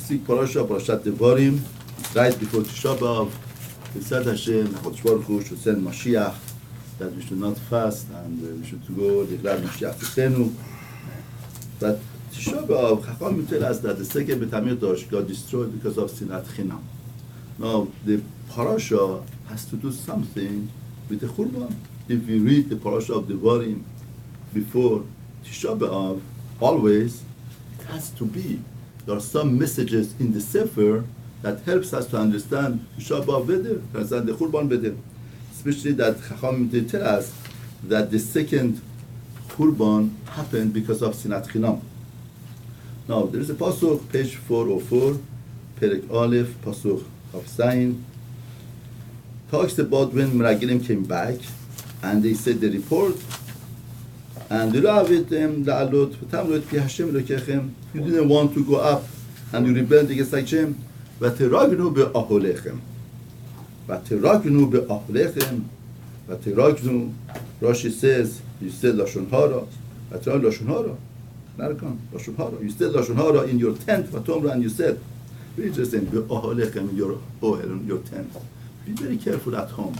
basic Parashat Devarim, right before Tisha B'Av. It said Hashem, HaKadosh Baruch Hu should send Mashiach, that we should not fast and we should go declare Mashiach Tzidkenu. But Tisha B'Av, Chacham tell us that the second Beit HaMikdash got destroyed because of Sinat Chinam. Now, the parasha has to do something with the Churban. If we read the parasha of Devarim before Tisha B'Av, always, it has to be. There are some messages in the Sefer that helps us to understand Tisha B'Av better, to understand the Churban better. Especially that Chacham they tell us that the second Churban happened because of Sinat Chinam. Now, there is a pasuk, page 404, Perek Aleph, pasuk of Zayin, talks about when Meragelim came back and they said the report and you didn't want to go up and you rebelled against Hashem. ותרגנו באהליכם. ותרגנו, Rashi says, you said Lashon Hara, Lashon Hara, Lashon Hara. You said Lashon Hara in your tent, and you said, very interesting, in your ohel, in your tent. Be very careful at home.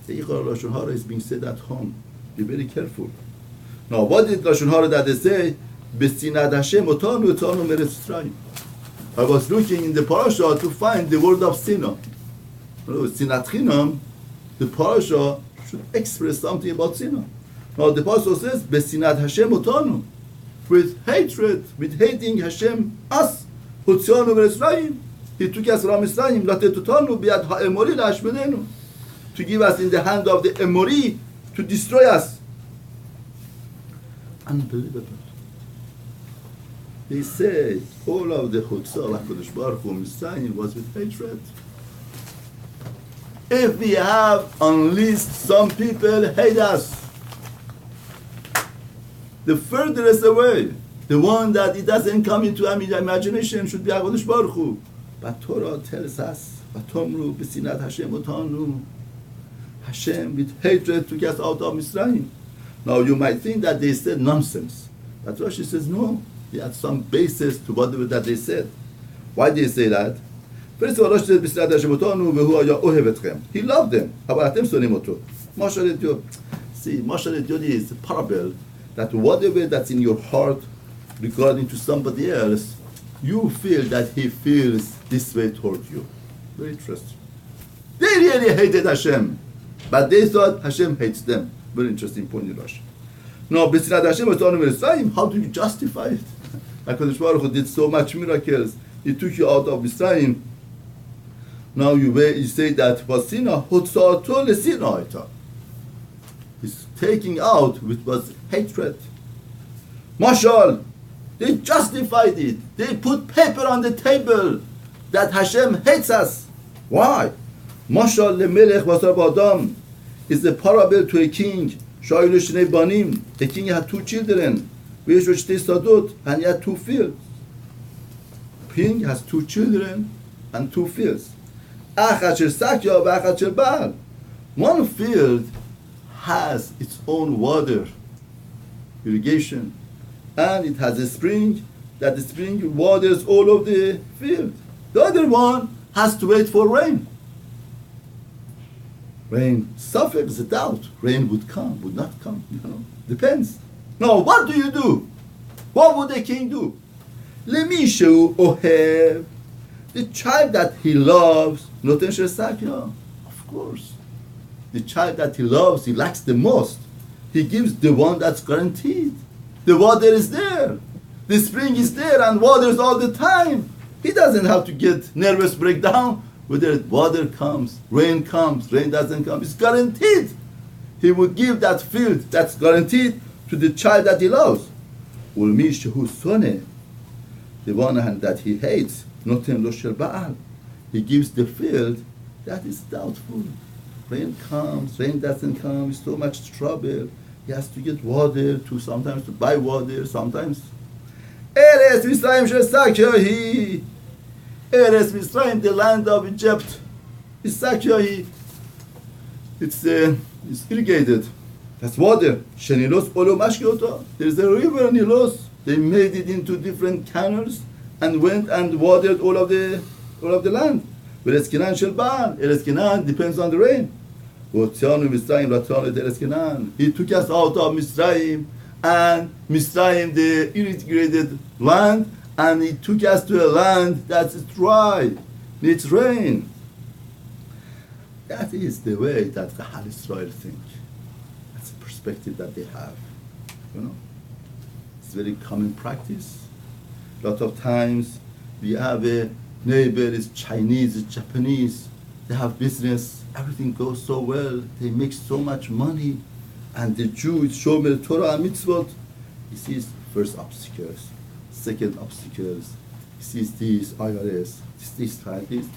The Lashon Hara is being said at home. Be very careful. Now, what did Lashon Hara that they say? B'sinat Hashem otanu meretz Yisrael. I was looking in the parasha to find the word of Sinah. Sinat Chinam, the parasha should express something about Sinah. Now the parasha says, B'sinat Hashem otanu, with hatred, with hating Hashem, us, Hotzianu v'Yisrael. He took us from Yisrael, latet otanu b'yad ha'emori la'ashmenenu, to give us in the hand of the Emori to destroy us. Unbelievable. They say all of the Chutzah HaKadosh Baruch Hu Mitzrayim was with hatred. If we have unleashed some people hate us, the furthest away, the one that it doesn't come into our imagination should be HaKadosh Baruch Hu. But Torah tells us, "Vatomru b'sinat Hashem otanu." Hashem with hatred took us out of Mitzrayim. Now you might think that they said nonsense, but Rashi says no. He had some basis to whatever that they said. Why did they say that? First of all, Rashi said, "B'sinat Hashem otanu v'hu haya ohev etchem." He loved them. But atem sonim oto. Mashal Yod. See, Mashal Yod is a parable that whatever that's in your heart regarding to somebody else, you feel that he feels this way toward you. Very interesting. They really hated Hashem, but they thought Hashem hates them. Very interesting point in Rashi. Now, B'sinat Hashem otanu Mitzrayim, how do you justify it? HaKadosh Baruch Hu did so much miracles. He took you out of Mitzrayim. Now you say that was Sinah, Hotzato leSinah. He's taking out which was hatred. Mashal, they justified it. They put paper on the table that Hashem hates us. Why? Mashal lemelech vasar b'adam is a parable to a king. Sha'il shnei banim. The king had two children. And he had two fields. King has two children and two fields. One field has its own water, irrigation, and it has a spring that the spring waters all of the field. The other one has to wait for rain. Rain, suffix, a doubt. Rain would come, would not come, depends. Now, what do you do? What would the king do? Lemishu ohev, the child that he loves, noten shesakya, of course. The child that he loves, he likes the most. He gives the one that's guaranteed. The water is there. The spring is there and waters all the time. He doesn't have to get nervous breakdown whether water comes, rain doesn't come. It's guaranteed. He will give that field that's guaranteed to the child that he loves. Ulmi shehu soneh, the one that he hates, noten lo shel ba'al. He gives the field that is doubtful. Rain comes, rain doesn't come, it's so much trouble. He has to get water, sometimes to buy water, sometimes. Eretz Mitzrayim shesakyahi. Eretz Mitzrayim, the land of Egypt, is sakyahi. It's irrigated. That's water. Shenilos olo mashkiota. There's a river Nilos. They made it into different canals, and went and watered all of the land. Whereas Canaan shall ban. Eretz Canaan depends on the rain. He took us out of Mitzrayim, and Mitzrayim, the irrigated land, and he took us to a land that's dry, needs rain. That is the way that the Hal Israel think. That's the perspective that they have. You know, it's very common practice. A lot of times we have a neighbor is Chinese, is Japanese. They have business. Everything goes so well. They make so much money. And the Jew is Shomer Torah and Mitzvot. He sees first obstacles, second obstacles. He sees these IRS, this.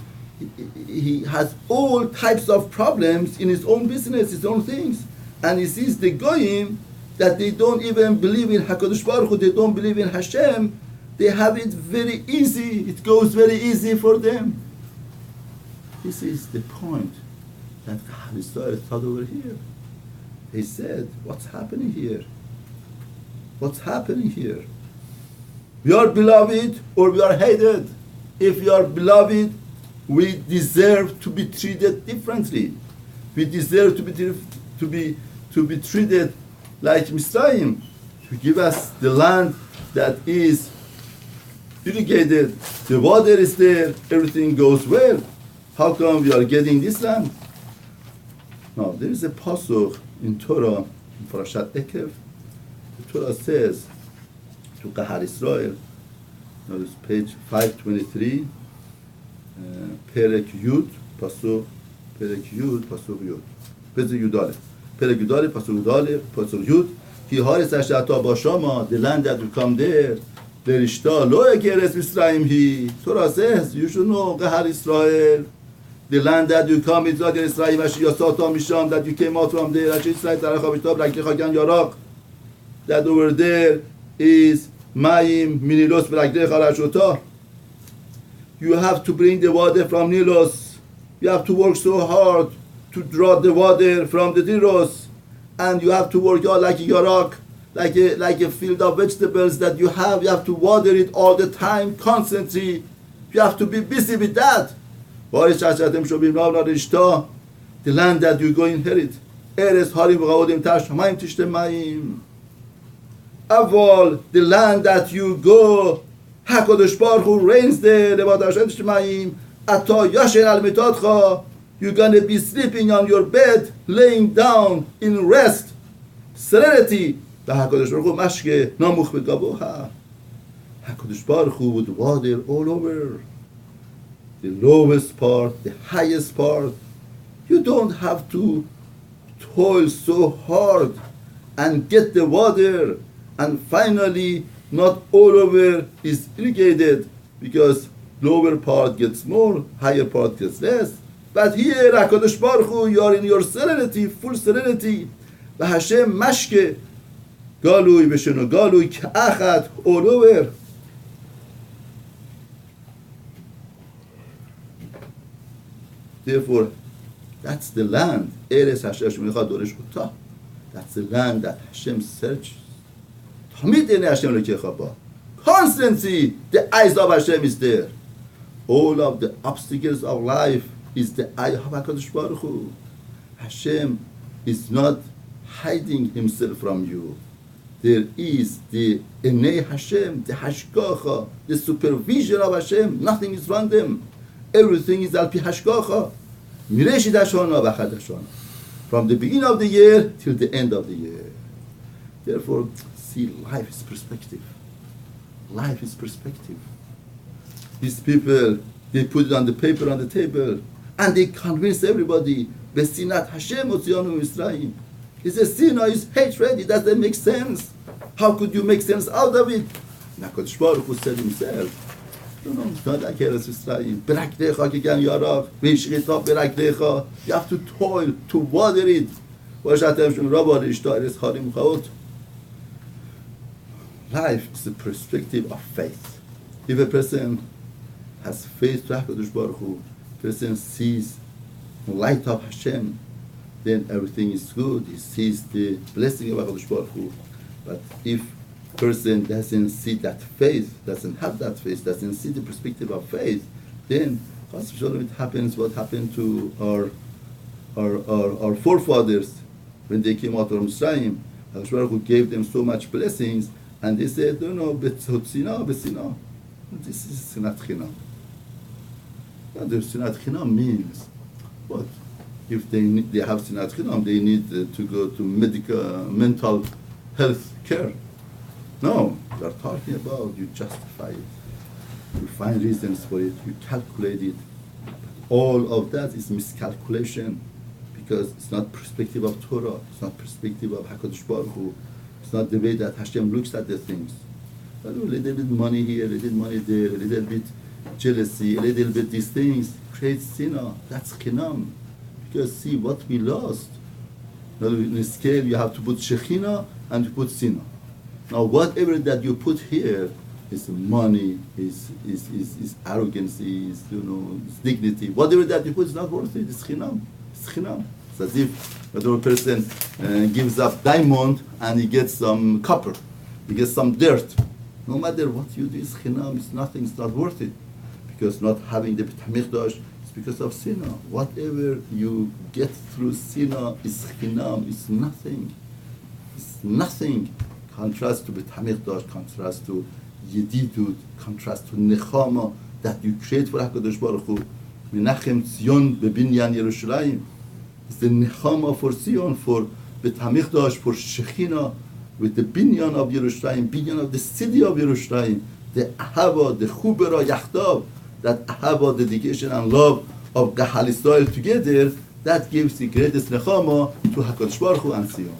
He has all types of problems in his own business, his own things. And he sees the Goyim that they don't even believe in HaKadosh Baruch Hu, they don't believe in Hashem. They have it very easy. It goes very easy for them. This is the point that Hal Israel thought over here. They said, what's happening here? What's happening here? We are beloved or we are hated. If we are beloved, we deserve to be treated differently. We deserve to be treated like Mitzrayim, to give us the land that is irrigated, the water is there, everything goes well. How come we are getting this land? Now, there is a pasuk in Torah, in Parashat Ekev. The Torah says to Kahal Israel, notice page 523, Perek Yud, pasuk Yud. Perek Yudale. Perek Yudale, pasuk Yud. Ki haris ashata bashama, the land that will come there, Derishta lo ekeres Mitzrayim hi. Torah says, you should know, Kahal Israel, the land that you come into, Israel, Misham, that you came out from there, that over there is Mayim, Minilos, Rashota. You have to bring the water from Nilos. You have to work so hard to draw the water from the Diros. And you have to work out like a Yarak, like a field of vegetables that you have to water it all the time, constantly. You have to be busy with that. The land that you go inherit. Aval, the land that you go, HaKadosh Baruch Hu reigns there. You're going to be sleeping on your bed, laying down in rest, serenity. HaKadosh Baruch Hu would water all over. The lowest part, the highest part. You don't have to toil so hard and get the water, and finally not all over is irrigated, because lower part gets more, higher part gets less. But here, HaKadosh Baruch Hu, you are in your serenity, full serenity. Hashem mashke, galui b'shenu galui k'achat, all over. Therefore, that's the land. Eres Hashem Shemicha Doresh Utah. That's the land that Hashem searches. Constantly, the eyes of Hashem is there. All of the obstacles of life is the eye of HaKadosh Baruch Hu. Hashem is not hiding himself from you. There is the Enei Hashem, the Hashgacha, the supervision of Hashem. Nothing is random. Everything is al pi hashgacha. Mireshit hashana v'chad hashana. From the beginning of the year till the end of the year. Therefore, see, life is perspective. Life is perspective. These people, they put it on the paper on the table, and they convince everybody, Besinat Hashem Otzionu Mitzrayim. It's a sin or it's hatred, it doesn't make sense. How could you make sense out of it? HaKadosh Baruch Hu said himself, no, it's not like Eretz Yisrael. Berakdecha kigan yarach, v'ishchita berakdecha. You have to toil, to water it. Life is the perspective of faith. If a person has faith to HaKadosh Baruch Hu, person sees the light of Hashem, then everything is good. He sees the blessing of HaKadosh Baruch Hu. But if person doesn't see that faith, doesn't have that faith, doesn't see the perspective of faith, then it happens what happened to our forefathers when they came out from Mitzrayim. HaKadosh Baruch Hu gave them so much blessings, and they said, no, B'tzina. This is Sinat Chinam. The Sinat Chinam means what? If they have Sinat Chinam, they need to go to mental health care. No, we are talking about you justify it. You find reasons for it, you calculate it. All of that is miscalculation, because it's not perspective of Torah, it's not perspective of HaKadosh Baruch Hu, it's not the way that Hashem looks at the things. A little bit money here, a little money there, a little bit jealousy, a little bit these things creates sinah. That's chinam. Because see what we lost. Now in the scale you have to put shechina and to put sinah. Now whatever that you put here is money, is arrogancy, is dignity. Whatever that you put is not worth it. It's chinam. It's chinam. It's as if another person gives up diamond and he gets some copper, he gets some dirt. No matter what you do, it's chinam. It's nothing. It's not worth it. Because not having the Beit HaMikdash is because of sinah. Whatever you get through sinah is chinam. It's nothing. It's nothing. Contrast to Beit HaMikdash, contrast to Yedidut, contrast to Nechama that you create for HaKadosh Baruch Hu. Menachem Tzion bebinyan Yerushalayim. It's the Nechama for Zion, for Beit HaMikdash, for Shechina, with the binyan of Yerushalayim, binyan of the city of Yerushalayim, the ahava, the chubera yachdav, that ahava, dedication and love of Gahal Israel together, that gives the greatest nechama to HaKadosh Baruch Hu and Zion.